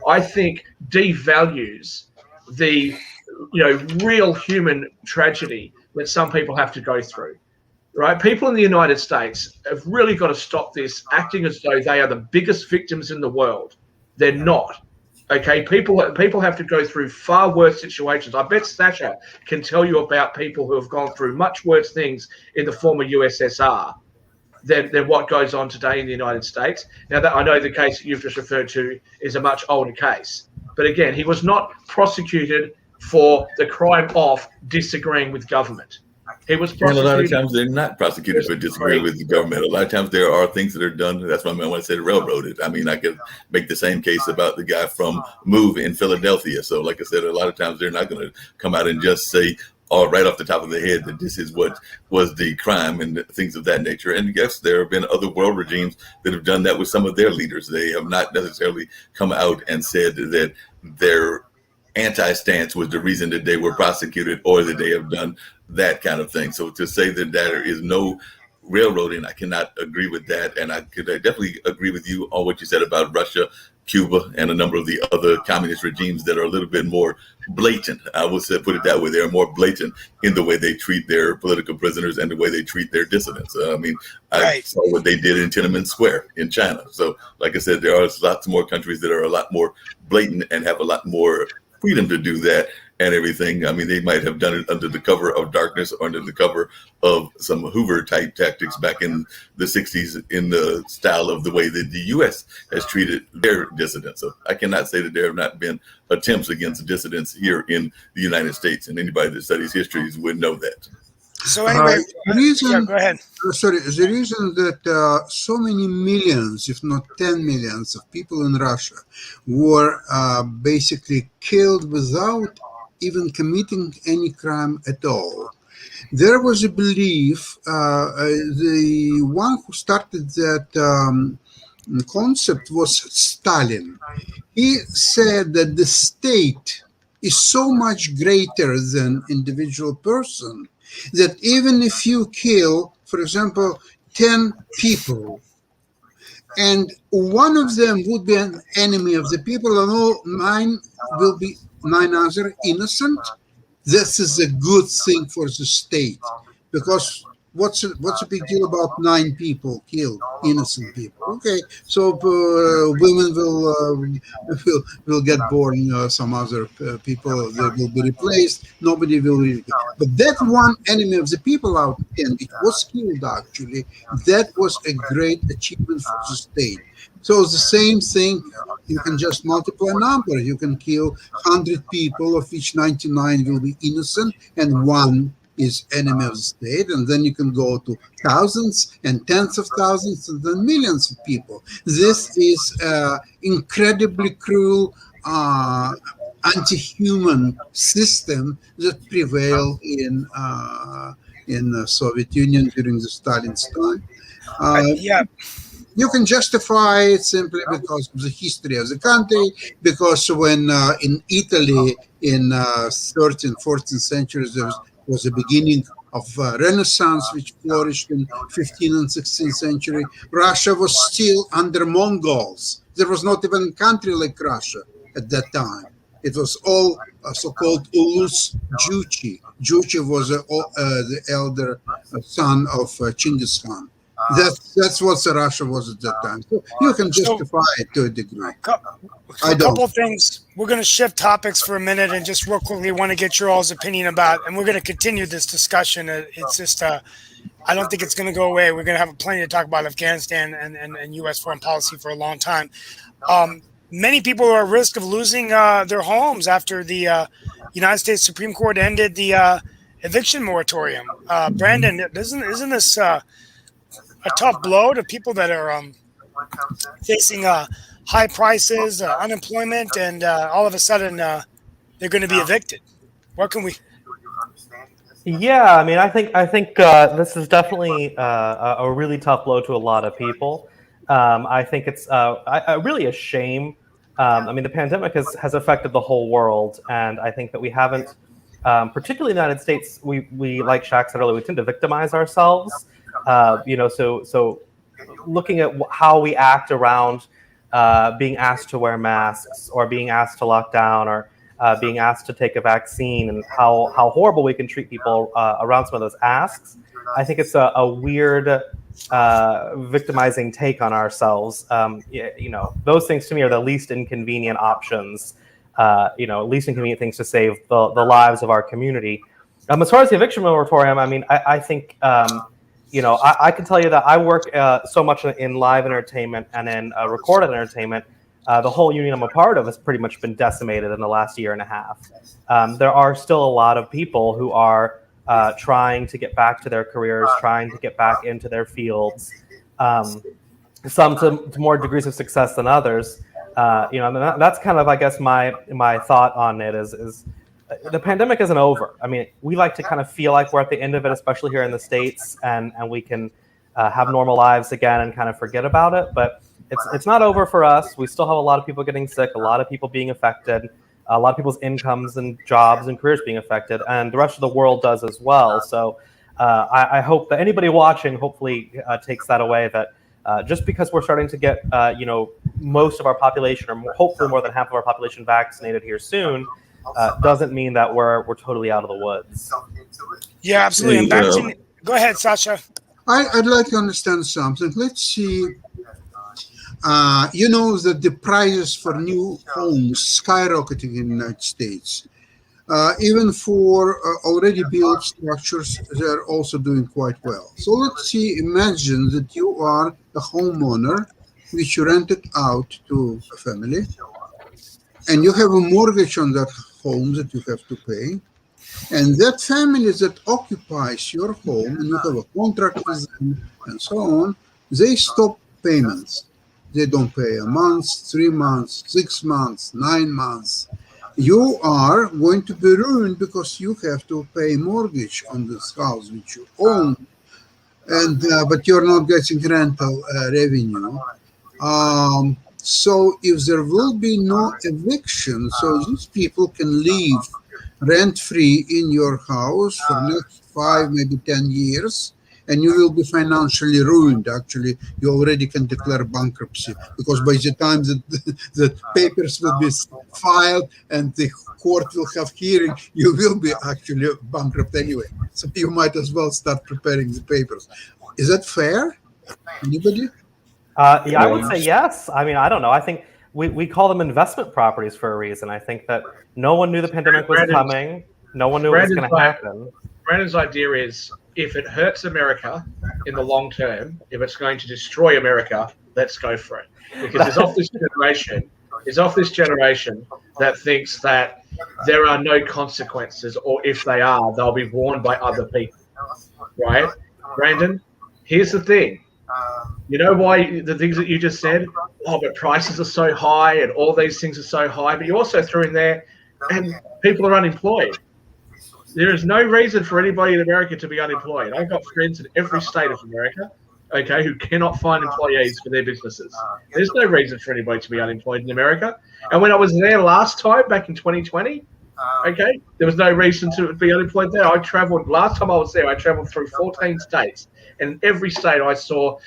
B: I think devalues the real human tragedy that some people have to go through. Right? People in the United States have really got to stop this acting as though they are the biggest victims in the world. They're not. Okay, people have to go through far worse situations. I bet Sasha can tell you about people who have gone through much worse things in the former USSR than what goes on today in the United States. Now, that I know the case that you've just referred to is a much older case. But again, he was not prosecuted for the crime of disagreeing with government. He was prosecuted.
E: And a lot of times they're not prosecuted for disagreeing with the government. A lot of times there are things that are done. That's why I want to say railroaded. I mean, I could make the same case about the guy from MOVE in Philadelphia. So like I said, a lot of times they're not going to come out and just say, right off the top of their head that this is what was the crime and things of that nature. And yes, there have been other world regimes that have done that with some of their leaders. They have not necessarily come out and said that their anti-stance was the reason that they were prosecuted or that they have done that kind of thing. So to say that there is no railroading, I cannot agree with that. And I could definitely agree with you on what you said about Russia, Cuba, and a number of the other communist regimes that are a little bit more blatant. I would say, put it that way. They're more blatant in the way they treat their political prisoners and the way they treat their dissidents. I saw what they did in Tiananmen Square in China. So like I said, there are lots more countries that are a lot more blatant and have a lot more freedom to do that and everything. I mean, they might have done it under the cover of darkness or under the cover of some Hoover type tactics back in the 60s in the style of the way that the U.S. has treated their dissidents. So I cannot say that there have not been attempts against dissidents here in the United States, and anybody that studies histories would know that.
A: So anyway,
C: the reason,
A: go ahead.
C: The reason that so many millions, if not 10 millions of people in Russia were basically killed without even committing any crime at all. There was a belief, the one who started that concept was Stalin. He said that the state is so much greater than individual person that even if you kill, for example, 10 people, and one of them would be an enemy of the people, and all 9 will be 9 other innocent, this is a good thing for the state, because what's a big deal about 9 people killed, innocent people? Okay, so women will get born, some other people they will be replaced. Nobody will really care. But that one enemy of the people out of 10, which was killed actually, that was a great achievement for the state. So the same thing. You can just multiply numbers. You can kill 100 people, of which 99 will be innocent, and one is enemy of the state, and then you can go to thousands and tens of thousands and then millions of people. This is incredibly cruel, anti-human system that prevailed in the Soviet Union during the Stalin's time.
A: Yeah,
C: You can justify it simply because of the history of the country, because when in Italy in 13th, 14th centuries, there was a beginning of Renaissance, which flourished in 15th and 16th century. Russia was still under Mongols. There was not even a country like Russia at that time. It was all so-called Ulus Juchi. Juchi was the elder son of Chinggis Khan. That's what Russia was at that time. So you can justify it to a degree.
A: A couple things. We're going to shift topics for a minute and just real quickly want to get your all's opinion about, and we're going to continue this discussion. It's just, I don't think it's going to go away. We're going to have plenty to talk about Afghanistan and U.S. foreign policy for a long time. Many people are at risk of losing their homes after the United States Supreme Court ended the eviction moratorium. Brandon, isn't this a tough blow to people that are facing high prices, unemployment, and all of a sudden they're going to be evicted? What can we?
D: Yeah, I mean, I think this is definitely a really tough blow to a lot of people. I think it's really a shame. I mean, the pandemic has affected the whole world, and I think that we haven't, particularly in the United States, we like Shaq said earlier, we tend to victimize ourselves. So looking at how we act around being asked to wear masks, or being asked to lock down, or being asked to take a vaccine, and how horrible we can treat people around some of those asks. I think it's a weird victimizing take on ourselves. Those things to me are the least inconvenient options, least inconvenient things to save the lives of our community. As far as the eviction moratorium, I mean, I think, I can tell you that I work so much in live entertainment and in recorded entertainment. The whole union I'm a part of has pretty much been decimated in the last year and a half. There are still a lot of people who are trying to get back to their careers, trying to get back into their fields, some to more degrees of success than others. That's kind of, I guess, my thought on it is the pandemic isn't over. I mean, we like to kind of feel like we're at the end of it, especially here in the States, and we can have normal lives again and kind of forget about it. But it's not over for us. We still have a lot of people getting sick, a lot of people being affected, a lot of people's incomes and jobs and careers being affected, and the rest of the world does as well. So I hope that anybody watching hopefully takes that away, that just because we're starting to get most of our population, or hopefully more than half of our population, vaccinated here soon, doesn't mean that we're totally out of the woods.
A: Yeah, absolutely. And go ahead, Sasha.
C: I'd like to understand something. Let's see. You know that the prices for new homes skyrocketing in the United States. Even for already built structures, they're also doing quite well. So let's see, imagine that you are a homeowner which you rented out to a family, and you have a mortgage on that home that you have to pay. And that family that occupies your home, and you have a contract with them and so on, they stop payments. They don't pay a month, 3 months, 6 months, 9 months. You are going to be ruined because you have to pay mortgage on this house which you own, and but you're not getting rental revenue. So if there will be no eviction, so these people can live rent-free in your house for next 5, maybe 10 years, and you will be financially ruined. Actually, you already can declare bankruptcy, because by the time that the papers will be filed and the court will have hearing, you will be actually bankrupt anyway. So you might as well start preparing the papers. Is that fair? Anybody?
D: Yeah, I would say yes. I mean, I don't know. I think we call them investment properties for a reason. I think that no one knew the pandemic was coming. No one knew it was going to happen.
B: Brandon's idea is, if it hurts America in the long term, if it's going to destroy America, let's go for it. Because it's off this generation that thinks that there are no consequences, or if they are, they'll be worn by other people. Right? Brandon, here's the thing. You know why the things that you just said? Oh, but prices are so high and all these things are so high. But you also threw in there, and people are unemployed. There is no reason for anybody in America to be unemployed. I've got friends in every state of America, okay, who cannot find employees for their businesses. There's no reason for anybody to be unemployed in America. And when I was there last time, back in 2020, okay, there was no reason to be unemployed there. Last time I was there, I traveled through 14 states. And in every state I saw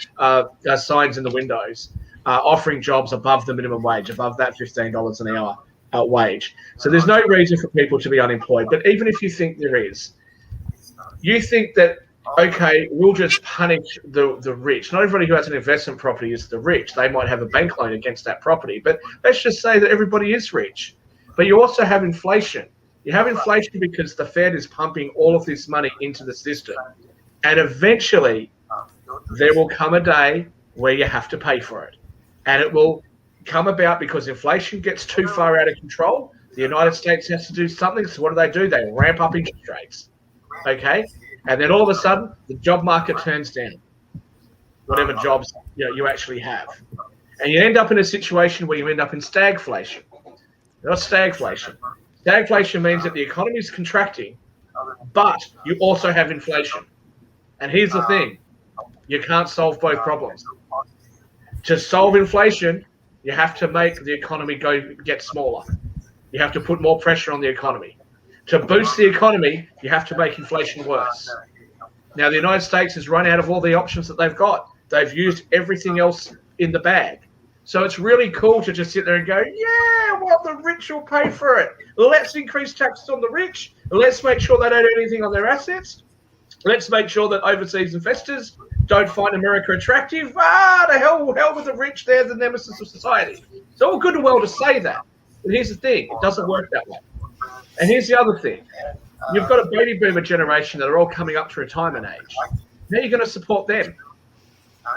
B: signs in the windows offering jobs above the minimum wage, above that $15 an hour wage. So there's no reason for people to be unemployed. But even if you think there is, you think that, okay, we'll just punish the rich. Not everybody who has an investment property is the rich. They might have a bank loan against that property. But let's just say that everybody is rich. But you also have inflation. You have inflation because the Fed is pumping all of this money into the system. And eventually, there will come a day where you have to pay for it. And it will come about because inflation gets too far out of control. The United States has to do something. So what do? They ramp up interest rates. Okay? And then all of a sudden, the job market turns down, whatever jobs you actually have. And you end up in a situation where you end up in stagflation. Not stagflation. Stagflation means that the economy is contracting, but you also have inflation. And here's the thing. You can't solve both problems. To solve inflation, you have to make the economy get smaller. You have to put more pressure on the economy. To boost the economy, you have to make inflation worse. Now, the United States has run out of all the options that they've got. They've used everything else in the bag. So it's really cool to just sit there and go, yeah, well, the rich will pay for it. Let's increase taxes on the rich. Let's make sure they don't do anything on their assets. Let's make sure that overseas investors don't find America attractive. The hell with the rich. They're the nemesis of society. It's all good and well to say that. But here's the thing. It doesn't work that way. And here's the other thing. You've got a baby boomer generation that are all coming up to retirement age. How are you going to support them?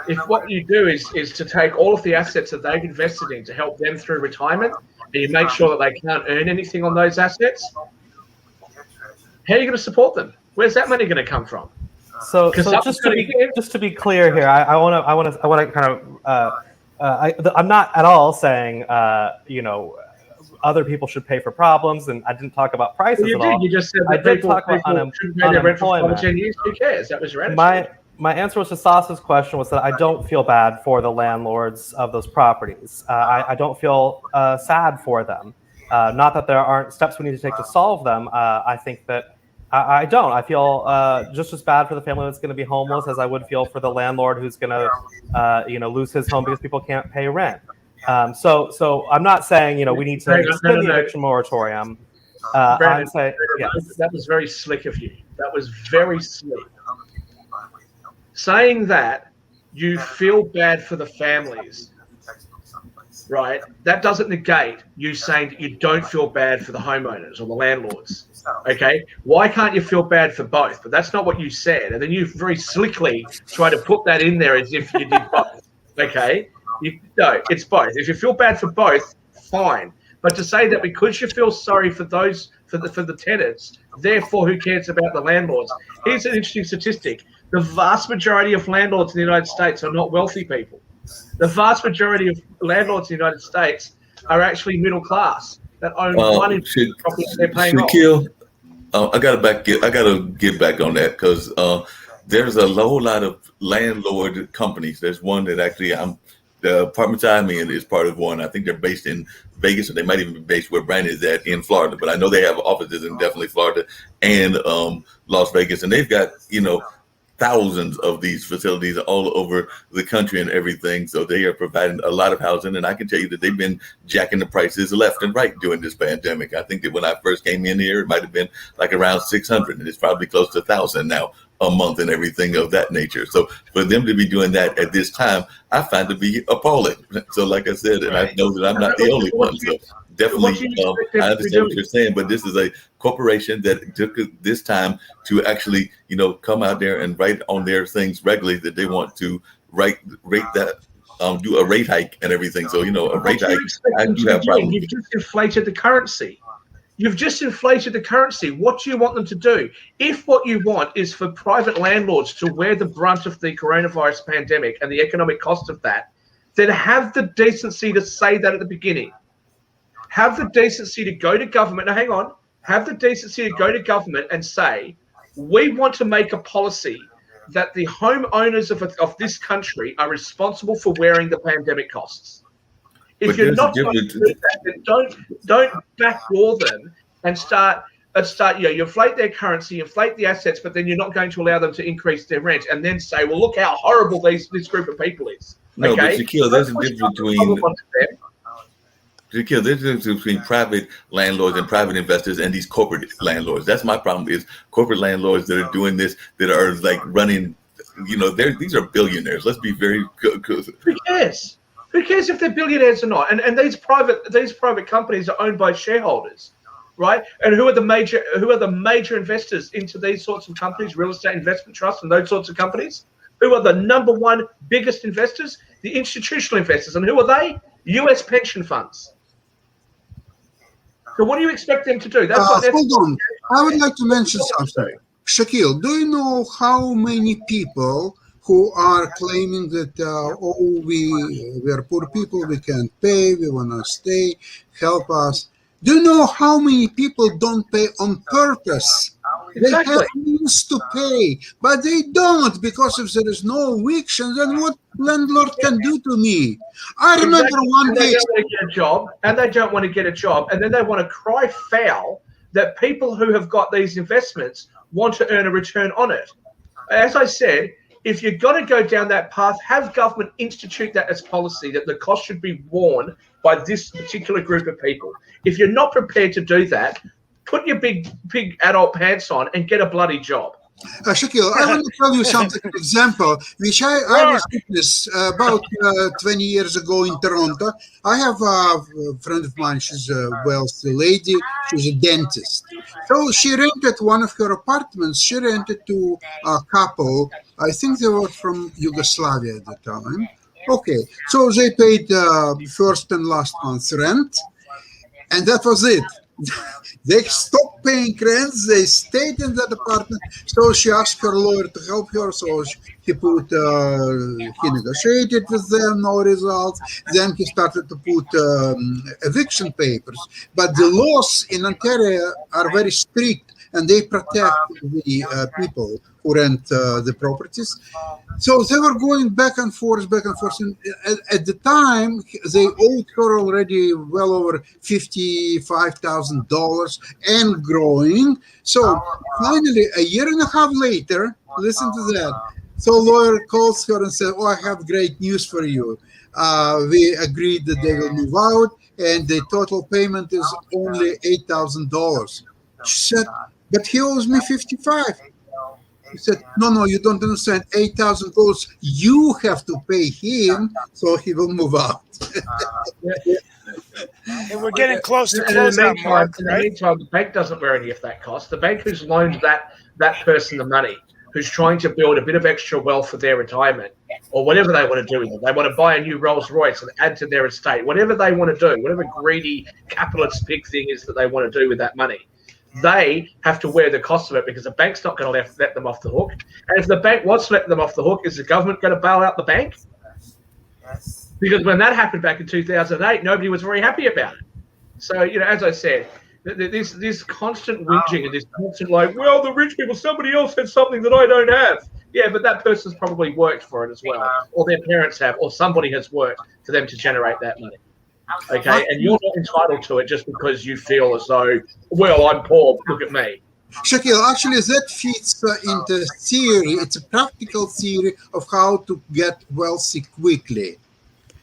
B: If what you do is to take all of the assets that they've invested in to help them through retirement, and you make sure that they can't earn anything on those assets, how are you going to support them? Where's that money going to come from?
D: So just to be clear here, I want to kind of I'm not at all saying other people should pay for problems, and I didn't talk about prices at all.
B: You just said that people shouldn't pay their rent for 5 or 10 years. Who cares? That was your attitude.
D: My answer was to Sasha's question was that I don't feel bad for the landlords of those properties. I don't feel sad for them. Not that there aren't steps we need to take to solve them. I think that I don't. I feel just as bad for the family that's going to be homeless as I would feel for the landlord who's going to lose his home because people can't pay rent. So I'm not saying we need to extend the eviction moratorium.
B: Brandon,
D: I'm saying yes.
B: That was very slick of you. That was very slick. Saying that you feel bad for the families, right? That doesn't negate you saying that you don't feel bad for the homeowners or the landlords. Okay, why can't you feel bad for both? But that's not what you said, and then you very slickly try to put that in there as if you did both. Okay, no, it's both. If you feel bad for both, fine. But to say that because you feel sorry for those for the tenants, therefore who cares about the landlords? Here's an interesting statistic: the vast majority of landlords in the United States are not wealthy people. The vast majority of landlords in the United States are actually middle class that own one in properties they're paying off.
E: I gotta get back on that because there's a whole lot of landlord companies. There's one that actually the apartments I'm in is part of one. I think they're based in Vegas, or they might even be based where Brandon is at in Florida. But I know they have offices in definitely Florida and Las Vegas, and they've got thousands of these facilities all over the country and everything. So they are providing a lot of housing. And I can tell you that they've been jacking the prices left and right during this pandemic. I think that when I first came in here, it might have been like around 600, and it's probably close to 1,000 now a month and everything of that nature. So for them to be doing that at this time, I find to be appalling. So like I said, and I know that I'm not the only one. So definitely, I understand what you're saying, but this is a corporation that took this time to actually, come out there and write on their things regularly that they want to rate that, do a rate hike and everything. So, a rate hike, I do have problems.
B: You've just inflated the currency. You've just inflated the currency. What do you want them to do? If what you want is for private landlords to wear the brunt of the coronavirus pandemic and the economic cost of that, then have the decency to say that at the beginning. Have the decency to go to government. Now, hang on. Have the decency to go to government and say, we want to make a policy that the homeowners of this country are responsible for wearing the pandemic costs. If you're not going to do that, then don't backdoor them and start. You inflate their currency, inflate the assets, but then you're not going to allow them to increase their rent, and then say, well, look how horrible this group of people is.
E: No,
B: okay?
E: But Shaquille, there's a difference between private landlords and private investors and these corporate landlords. That's my problem, is corporate landlords that are doing this, that are like running, these are billionaires. Let's be very good.
B: Who cares? Who cares if they're billionaires or not? And these private companies are owned by shareholders, right? And who are the major investors into these sorts of companies, real estate investment trusts and those sorts of companies? Who are the number one biggest investors? The institutional investors. And who are they? US pension funds. So what do you expect them to do?
C: Hold on. I would like to mention something. Shaquille, do you know how many people who are claiming that, we are poor people, we can't pay, we want to stay, help us? Do you know how many people don't pay on purpose?
B: Exactly.
C: They have means to pay, but they don't, because if there is no eviction, then what landlord can do to me? I remember one day.
B: They don't want to get a job, and then they want to cry foul that people who have got these investments want to earn a return on it. As I said, if you're going to go down that path, have government institute that as policy, that the cost should be borne by this particular group of people. If you're not prepared to do that, put your big adult pants on and get a bloody job.
C: Shaquille, I want to tell you something, an example, which I was witness about 20 years ago in Toronto. I have a friend of mine, she's a wealthy lady, she's a dentist. So she rented one of her apartments, she rented to a couple, I think they were from Yugoslavia at the time. Okay, so they paid first and last month's rent, and that was it. They stopped paying rent. They stayed in that apartment. So she asked her lawyer to help her. So he negotiated with them, no results. Then he started to put eviction papers. But the laws in Ontario are very strict, and they protect the people who rent the properties. So they were going back and forth. And at the time, they owed her already well over $55,000 and growing. So finally, a year and a half later, listen to that. So lawyer calls her and says, I have great news for you. We agreed that they will move out, and the total payment is only $8,000. She said, but he owes me $55,000. He said, no, you don't understand. $8,000 you have to pay him, so he will move out.
A: And we're getting close to
B: close out,
A: Mark,
B: right? In the meantime, the bank doesn't bear any of that cost. The bank who's loaned that person the money, who's trying to build a bit of extra wealth for their retirement, or whatever they want to do with it. They want to buy a new Rolls Royce and add to their estate. Whatever they want to do, whatever greedy capitalist big thing is that they want to do with that money, they have to wear the cost of it, because the bank's not going to let them off the hook. And if the bank wants to let them off the hook, is the government going to bail out the bank? Yes. Because when that happened back in 2008, nobody was very happy about it. So, as I said, this constant whinging and this constant well, the rich people, somebody else has something that I don't have. Yeah, but that person's probably worked for it as well, or their parents have, or somebody has worked for them to generate that money. Okay, and you're not entitled to it just because you feel as though, well, I'm poor, look at me.
C: Shaquille, actually, that fits into theory. It's a practical theory of how to get wealthy quickly.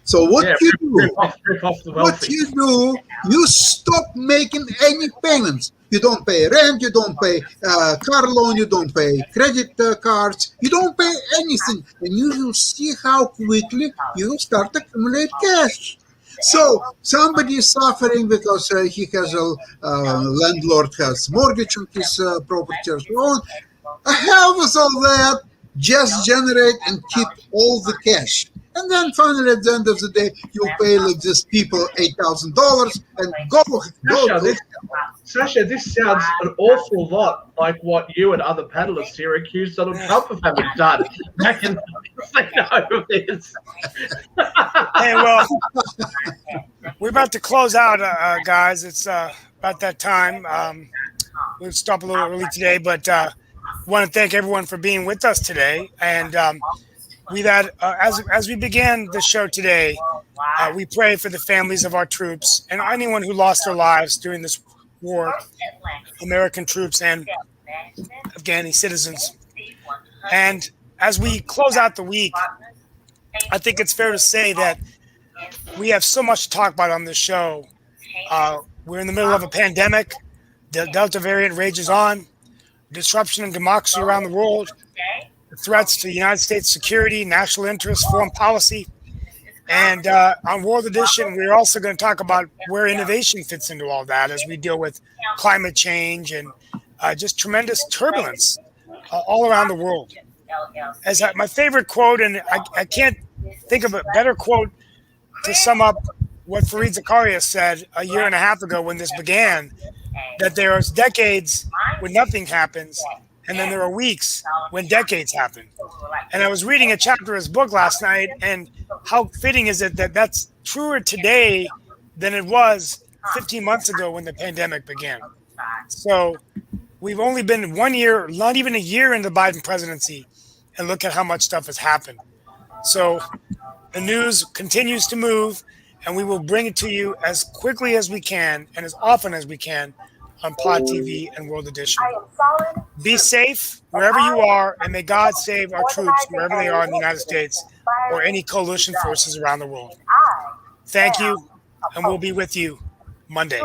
C: So what
B: Yeah,
C: you
B: rip
C: do,
B: off, rip off the
C: what
B: wealthy.
C: you do, you stop making any payments. You don't pay rent, you don't pay car loan, you don't pay credit cards, you don't pay anything. And you will see how quickly you will start accumulate cash. So somebody is suffering because he has a landlord has mortgage on his property or so on. Help us all that. Just generate and keep all the cash. And then finally, at the end of the day, you'll pay like these people $8,000 and
B: Sasha,
C: go.
B: Sasha, this sounds an awful lot like what you and other paddlers here accused Donald Trump of having done back in this.
A: Hey, well, we're about to close out, guys. It's about that time. We'll stop a little early today, but want to thank everyone for being with us today. And we've had, as we began the show today, we pray for the families of our troops and anyone who lost their lives during this war, American troops and Afghani citizens. And as we close out the week, I think it's fair to say that we have so much to talk about on this show. We're in the middle of a pandemic. The Delta variant rages on. Disruption in democracy around the world. The threats to United States security, national interest, foreign policy. And on World Edition, we're also going to talk about where innovation fits into all that as we deal with climate change and just tremendous turbulence all around the world. As my favorite quote, and I can't think of a better quote to sum up what Fareed Zakaria said a year and a half ago when this began, that there are decades when nothing happens, and then there are weeks when decades happen. And I was reading a chapter of his book last night, and how fitting is it that that's truer today than it was 15 months ago when the pandemic began. So we've only been 1 year, not even a year into the Biden presidency, and look at how much stuff has happened. So the news continues to move, and we will bring it to you as quickly as we can and as often as we can on Pod TV and World Edition. Be safe wherever you are, and may God save our troops wherever they are in the United States or any coalition forces around the world. Thank you, and we'll be with you Monday.